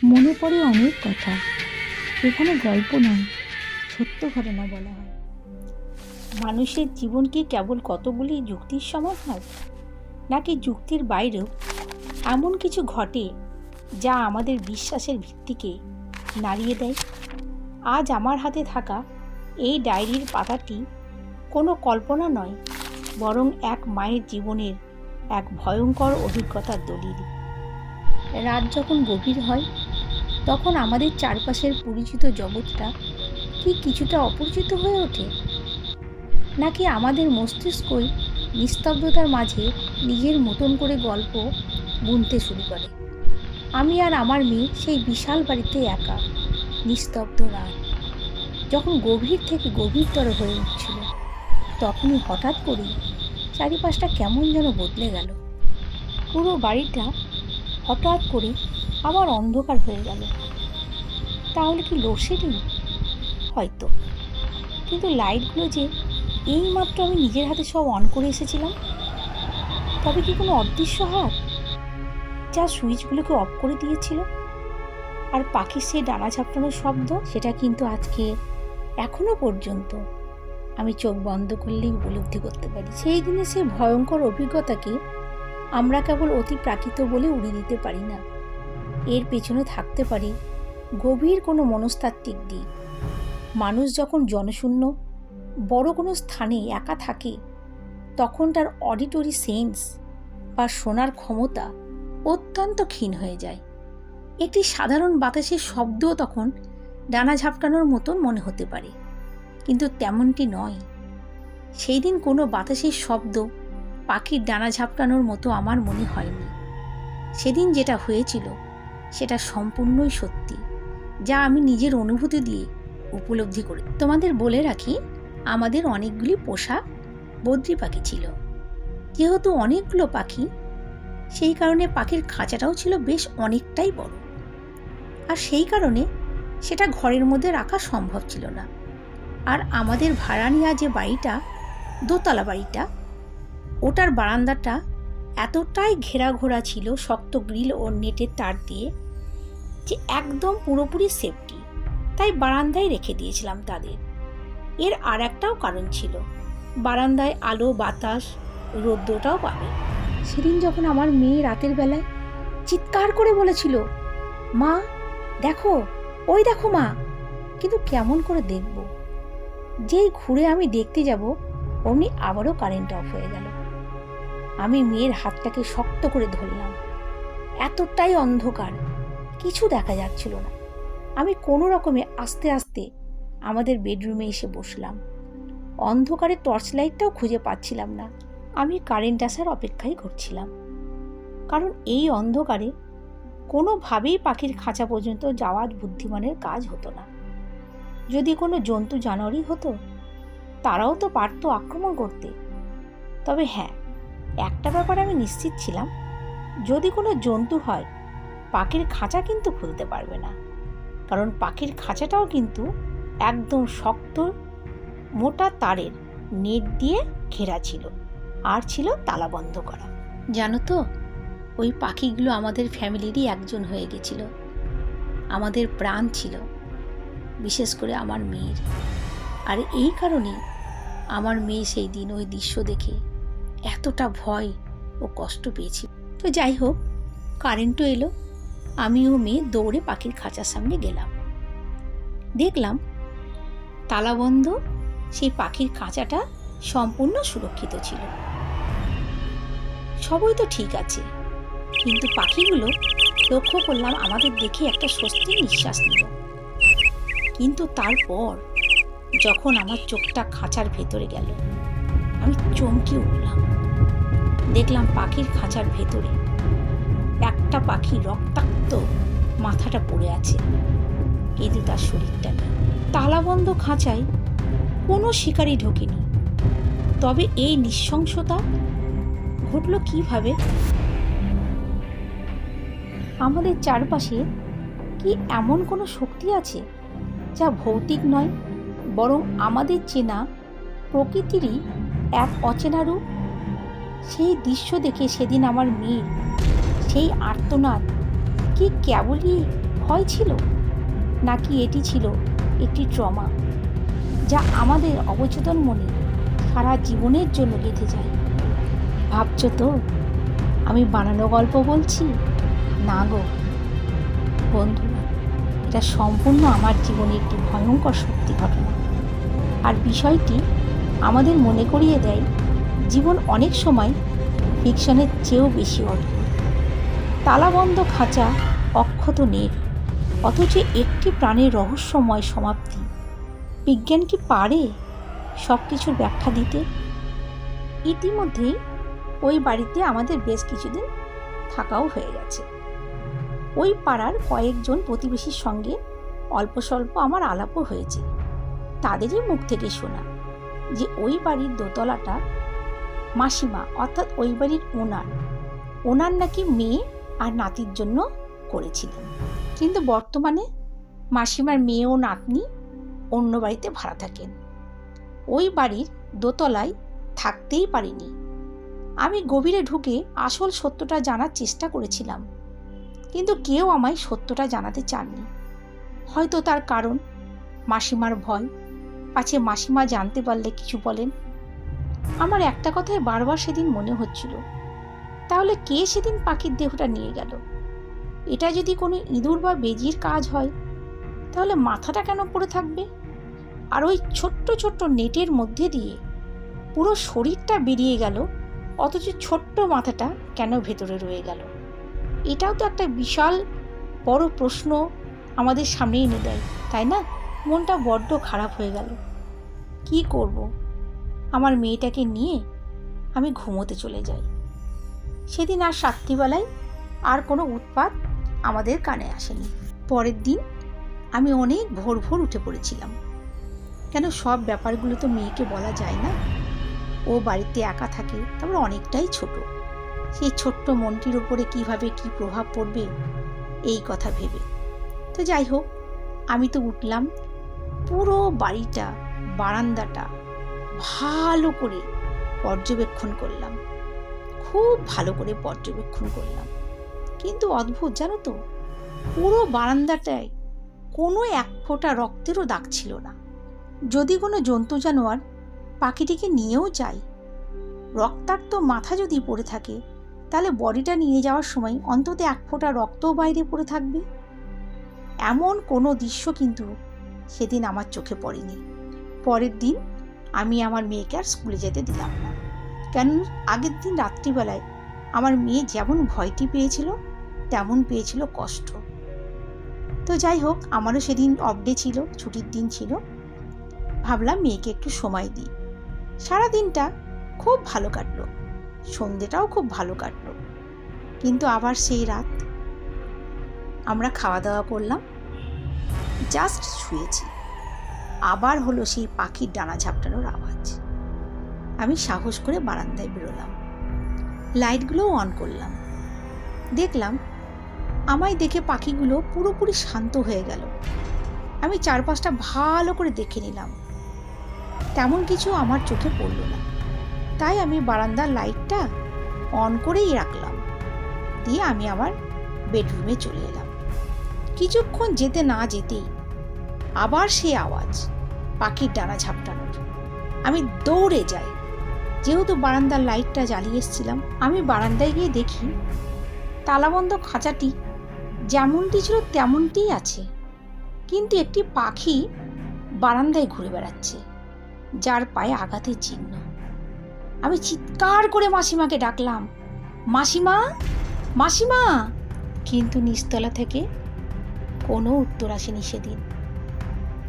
মনে পড়ে অনেক কথা। এখানে গল্প নয়, সত্য ঘটনা বলা হয়। মানুষের জীবন কি কেবল কতগুলি যুক্তির সমাহার, নাকি যুক্তির বাইরেও এমন কিছু ঘটে যা আমাদের বিশ্বাসের ভিত্তিকে নাড়িয়ে দেয়? আজ আমার হাতে থাকা এই ডায়েরির পাতাটি কোনো কল্পনা নয়, বরং এক মায়ের জীবনের এক ভয়ঙ্কর অভিজ্ঞতার দলিল। রাত যখন গভীর হয়, তখন আমাদের চারপাশের পরিচিত জগৎটা কি কিছুটা অপরিচিত হয়ে ওঠে, নাকি আমাদের মস্তিষ্কই নিস্তব্ধতার মাঝে নিজের মতন করে গল্প বুনতে শুরু করে? আমি আর আমার মেয়ে সেই বিশাল বাড়িতে একা। নিস্তব্ধ রাত যখন গভীর থেকে গভীরতর হয়ে উঠছিল, তখনই হঠাৎ করেই চারিপাশটা কেমন যেন বদলে গেল। পুরো বাড়িটা হঠাৎ করে আবার অন্ধকার হয়ে গেল। তাহলে কি লোডশেডিং? হয়তো। কিন্তু লাইটগুলো যে এইমাত্র আমি নিজের হাতে সব অন করে এসেছিলাম, তবে কি কোনো অদৃশ্য হাত যা সুইচগুলোকে অফ করে দিয়েছিল? আর পাখির সেই ডানা ঝাপটানোর শব্দ, সেটা কিন্তু আজকে এখনো পর্যন্ত আমি চোখ বন্ধ করলেই উপলব্ধি করতে পারি। সেই দিনে সেই ভয়ঙ্কর অভিজ্ঞতাকে আমরা কেবল অতি প্রাকৃত বলে উড়িয়ে দিতে পারি না। এর পেছনে থাকতে পারে গভীর কোনো মনস্তাত্ত্বিক দিক। মানুষ যখন জনশূন্য বড় কোনো স্থানে একা থাকে, তখন তার অডিটরি সেন্স বা শোনার ক্ষমতা অত্যন্ত ক্ষীণ হয়ে যায়। একটি সাধারণ বাতাসের শব্দও তখন ডানা ঝাপটানোর মতন মনে হতে পারে, কিন্তু তেমনটি নয়। সেই দিন কোনো বাতাসের শব্দ পাখির ডানা ঝাপটানোর মতো আমার মনে হয়নি। সেদিন যেটা হয়েছিল সেটা সম্পূর্ণই সত্যি, যা আমি নিজের অনুভূতি দিয়ে উপলব্ধি করি। তোমাদের বলে রাখি, আমাদের অনেকগুলি পোষা বদ্রি পাখি ছিল। যেহেতু অনেকগুলো পাখি, সেই কারণে পাখির খাঁচাটাও ছিল বেশ অনেকটাই বড়। আর সেই কারণে সেটা ঘরের মধ্যে রাখা সম্ভব ছিল না। আর আমাদের ভাড়া নেওয়া যে বাড়িটা, দোতলা বাড়িটা, ওটার বারান্দাটা এতটাই ঘেরা ছিল শক্ত গ্রিল ও নেটের তার দিয়ে, যে একদম পুরোপুরি সেফটি। তাই বারান্দায় রেখে দিয়েছিলাম তাদের। এর আর একটাও কারণ ছিল, বারান্দায় আলো বাতাস রৌদ্রটাও পাবে। সেদিন যখন আমার মেয়ে রাতের বেলায় চিৎকার করে বলেছিল, মা দেখো, ওই দেখো মা, কিন্তু কেমন করে দেখব? যেই ঘুরে আমি দেখতে যাব, অমনি আবারও কারেন্ট অফ হয়ে গেল। আমি মেয়ের হাতটাকে শক্ত করে ধরলাম। এতটাই অন্ধকার, কিছু দেখা যাচ্ছিল না। আমি কোনো রকমে আস্তে আস্তে আমাদের বেডরুমে এসে বসলাম। অন্ধকারে টর্চ লাইটটাও খুঁজে পাচ্ছিলাম না। আমি কারেন্ট আসার অপেক্ষাই করছিলাম, কারণ এই অন্ধকারে কোনোভাবেই পাখির খাঁচা পর্যন্ত যাওয়া বুদ্ধিমানের কাজ হতো না। যদি কোনো জন্তু জানোয়ারই হতো, তারাও তো পারত আক্রমণ করতে। তবে হ্যাঁ, একটা ব্যাপারে আমি নিশ্চিত ছিলাম, যদি কোনো জন্তু হয়, পাখির খাঁচা কিন্তু খুলতে পারবে না। কারণ পাখির খাঁচাটাও কিন্তু একদম শক্ত মোটা তারের নেট দিয়ে ঘেরা ছিল, আর ছিল তালা বন্ধ করা। জানো তো, ওই পাখিগুলো আমাদের ফ্যামিলিরই একজন হয়ে গেছিল। আমাদের প্রাণ ছিল, বিশেষ করে আমার মেয়ের। আর এই কারণেই আমার মেয়ে সেই দিন ওই দৃশ্য দেখে এতটা ভয় ও কষ্ট পেয়েছি। তো যাই হোক, কারেন্টও এলো। আমি ও মেয়ে দৌড়ে পাখির খাঁচার সামনে গেলাম। দেখলাম তালাবন্ধ সেই পাখির খাঁচাটা সম্পূর্ণ সুরক্ষিত ছিল। সবই তো ঠিক আছে, কিন্তু পাখিগুলো লক্ষ্য করলাম আমাদের দেখে একটা স্বস্তির নিঃশ্বাস নিল। কিন্তু তারপর যখন আমার চোখটা খাঁচার ভেতরে গেল, আমি চমকে উঠলাম। দেখলাম পাখির খাঁচার ভেতরে একটা পাখি রক্তাক্ত মাথাটা পড়ে আছে, কিন্তু তার শরীরটা নেই। তালাবন্ধ খাঁচায় কোনো শিকারই ঢোকেনি। তবে এই নৃশংসতা ঘটল কিভাবে? আমাদের চারপাশে কি এমন কোনো শক্তি আছে যা ভৌতিক নয়, বরং আমাদের চেনা প্রকৃতিরই এক অচেনা রূপ? সেই দৃশ্য দেখে সেদিন আমার মেয়ের সেই আর্তনাদ কি কেবলই ভয় ছিল, নাকি এটি ছিল একটি ট্রমা যা আমাদের অবচেতন মনে সারা জীবনের জন্য গেঁথে যায়? ভাবছো তো আমি বানানো গল্প বলছি? না গো বন্ধুরা, এটা সম্পূর্ণ আমার জীবনে একটি ভয়ঙ্কর সত্যি ঘটনা। আর বিষয়টি আমাদের মনে করিয়ে দেয় জীবন অনেক সময় ফিকশনের চেয়েও বেশি অদ্ভুত। তালাবন্ধ খাঁচা, অক্ষত নেট, অথচ একটি প্রাণের রহস্যময় সমাপ্তি। বিজ্ঞান কি পারে সব কিছুর ব্যাখ্যা দিতে? ইতিমধ্যেই ওই বাড়িতে আমাদের বেশ কিছুদিন থাকাও হয়ে গেছে। ওই পাড়ার কয়েকজন প্রতিবেশীর সঙ্গে অল্প স্বল্প আমার আলাপও হয়েছে। তাদেরই মুখ থেকে শোনা যে ওই বাড়ির দোতলাটা মাসিমা, অর্থাৎ ওই বাড়ির ওনার নাকি মেয়ে আর নাতির জন্য করেছিলেন। কিন্তু বর্তমানে মাসিমার মেয়ে ও নাতনি অন্য বাড়িতে ভাড়া থাকেন। ওই বাড়ির দোতলায় থাকতেই পারিনি। আমি গভীরে ঢুকে আসল সত্যটা জানার চেষ্টা করেছিলাম, কিন্তু কেউ আমায় সত্যটা জানাতে চাননি। হয়তো তার কারণ মাসিমার ভয়, পাছে মাসিমা জানতে পারলে কিছু বলেন। আমার একটা কথাই বারবার সেদিন মনে হচ্ছিল, তাহলে কে সেদিন পাখির দেহটা নিয়ে গেল? এটা যদি কোনো ইঁদুর বা বেজির কাজ হয়, তাহলে মাথাটা কেন পড়ে থাকবে? আর ওই ছোট্ট ছোট্ট নেটের মধ্যে দিয়ে পুরো শরীরটা বেরিয়ে গেল, অথচ ছোট্ট মাথাটা কেন ভেতরে রয়ে গেল? এটাও তো একটা বিশাল বড় প্রশ্ন আমাদের সামনে এনে দেয়, তাই না? মনটা বড্ড খারাপ হয়ে গেল। কি করব? আমার মেয়েটাকে নিয়ে আমি ঘুমোতে চলে যাই। সেদিন আর রাত্রিবেলায় আর কোনো উৎপাত আমাদের কানে আসেনি। পরের দিন আমি অনেক ভোর ভোর উঠে পড়েছিলাম। কেন, সব ব্যাপারগুলো তো মেয়েকে বলা যায় না। ও বাড়িতে একা থাকে, তারপর অনেকটাই ছোট। সেই ছোট্ট মনটির ওপরে কিভাবে কি প্রভাব পড়বে এই কথা ভেবে। তো যাই হোক, আমি তো উঠলাম, পুরো বাড়িটা, বারান্দাটা ভালো করে পর্যবেক্ষণ করলাম, খুব ভালো করে পর্যবেক্ষণ করলাম। কিন্তু অদ্ভুত, জানো তো, পুরো বারান্দাটায় কোনো এক ফোঁটা রক্তেরও দাগ ছিল না। যদি কোনো জন্তু জানোয়ার পাখিটিকে নিয়েও যায়, রক্তাক্ত মাথা যদি পড়ে থাকে, তাহলে বডিটা নিয়ে যাওয়ার সময় অন্তত এক ফোঁটা রক্তও বাইরে পড়ে থাকবে। এমন কোনো দৃশ্য কিন্তু সেদিন আমার চোখে পড়েনি। পরের দিন আমি আমার মেয়েকে আর স্কুলে যেতে দিলাম না, কেন আগের দিন রাত্রিবেলায় আমার মেয়ে যেমন ভয়টি পেয়েছিল তেমন পেয়েছিল কষ্ট। তো যাই হোক, আমারও সেদিন অফ ডে ছিল, ছুটির দিন ছিল। ভাবলাম মেয়েকে একটু সময় দিই। সারা দিনটা খুব ভালো কাটলো, সন্ধ্যেটাও খুব ভালো কাটলো। কিন্তু আবার সেই রাত আমরা খাওয়া দাওয়া করলাম, জাস্ট শুয়েছি, আবার হলো সেই পাখির ডানা ঝাপটানোর আওয়াজ। আমি সাহস করে বারান্দায় বেরোলাম, লাইটগুলোও অন করলাম। দেখলাম আমায় দেখে পাখিগুলো পুরোপুরি শান্ত হয়ে গেল। আমি চারপাশটা ভালো করে দেখে নিলাম, তেমন কিছু আমার চোখে পড়ল না। তাই আমি বারান্দার লাইটটা অন করেই রাখলাম, দিয়ে আমি আমার বেডরুমে চলে এলাম। কিছুক্ষণ যেতে না যেতেই আবার সেই আওয়াজ, পাখির ডানা ঝাপটানোর। আমি দৌড়ে যাই, যেহেতু বারান্দার লাইটটা জ্বালিয়ে এসেছিলাম। আমি বারান্দায় গিয়ে দেখি তালাবন্ধ খাঁচাটি যেমনটি ছিল তেমনটিই আছে, কিন্তু একটি পাখি বারান্দায় ঘুরে বেড়াচ্ছে, যার পায়ে আঘাতের চিহ্ন। আমি চিৎকার করে মাসিমাকে ডাকলাম, মাসিমা, মাসিমা! কিন্তু নিচতলা থেকে কোনো উত্তর আসেনি সেদিন।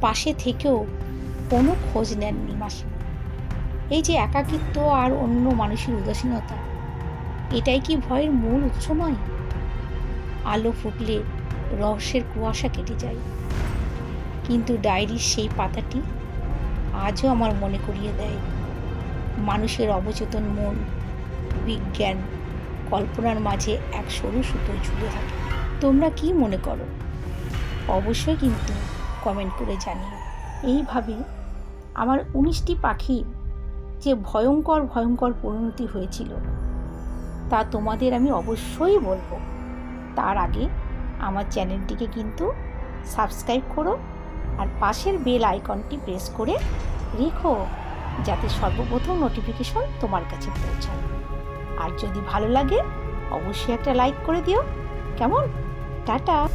পাশে থেকেও কোনো খোঁজ নেননি মাসিমা। এই যে একাকিত্ব আর অন্য মানুষের উদাসীনতা, এটাই কি ভয়ের মূল উৎস নয়? আলো ফুটলে রহস্যের কুয়াশা কেটে যায়, কিন্তু ডায়েরির সেই পাতাটি আজও আমার মনে করিয়ে দেয় মানুষের অবচেতন মন বিজ্ঞান কল্পনার মাঝে এক সরু সুতোয় ঝুলে থাকে। তোমরা কি মনে করো অবশ্যই কিন্তু কমেন্ট করে জানিও। এইভাবে আমার 19টি পাখির যে ভয়ঙ্কর ভয়ঙ্কর পরিণতি হয়েছিল তা তোমাদের আমি অবশ্যই বলবো। তার আগে আমার চ্যানেলটিকে কিন্তু সাবস্ক্রাইব করো আর পাশের বেল আইকনটি প্রেস করে রেখো, যাতে সর্বপ্রথম নোটিফিকেশন তোমার কাছে পৌঁছায়। আর যদি ভালো লাগে অবশ্যই একটা লাইক করে দিও। কেমন? টাটা।